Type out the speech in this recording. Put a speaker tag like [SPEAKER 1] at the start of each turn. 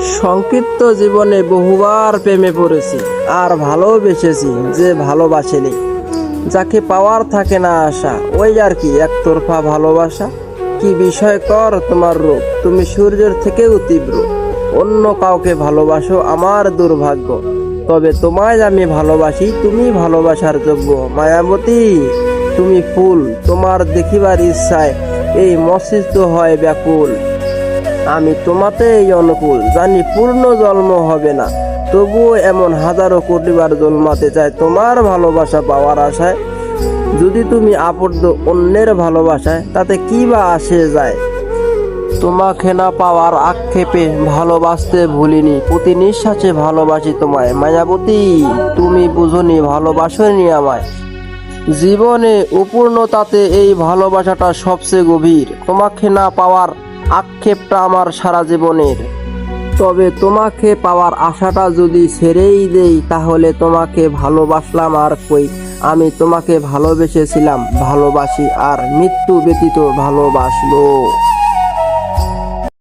[SPEAKER 1] সংক্ষিপ্ত জীবনে বহুবার প্রেমে পড়েছি আর ভালোবেসেছি যে ভালোবাসেনি, যাকে পাওয়ার থাকে না আশা, ওই আর কি একতরফা ভালোবাসা। কি বিস্ময়কর তোমার রূপ, তুমি সূর্যের থেকেও তীব্র। অন্য কাউকে ভালোবাসো আমার দুর্ভাগ্য, তবে তোমায় আমি ভালোবাসি, তুমি ভালোবাসার যোগ্য। মায়াবতী তুমি ফুল, তোমার দেখিবার ইচ্ছায় এই মস্তিষ্ক হয় ব্যাকুল। আমি তোমাতেই অনুকূল, জানি পূর্ণ জন্ম হবে না, তবুও এমন হাজারো কোটিবার জন্মাতে চাই তোমার ভালোবাসা পাওয়ার আশায়। যদি তুমি আবদ্ধ অন্যের ভালোবাসায়, তাতে কি বা আসে যায়? তোমাকে না পাওয়ার আক্ষেপে ভালোবাসতে ভুলিনি, প্রতি নিঃশ্বাসে ভালোবাসি তোমায়। মায়াবতী তুমি বুঝনি, ভালোবাসনি আমায়। জীবনে অপূর্ণতাতে এই ভালোবাসাটা সবচেয়ে গভীর। তোমাকে না পাওয়ার আক্ষেপটা আমার সারা জীবনের। তবে তোমাকে পাওয়ার আশাটা যদি ছেড়েই দেই, তাহলে তোমাকে ভালোবাসলাম আর কই। আমি তোমাকে ভালোবেসেছিলাম, ভালোবাসি আর মৃত্যু ব্যতীত ভালোবাসবো।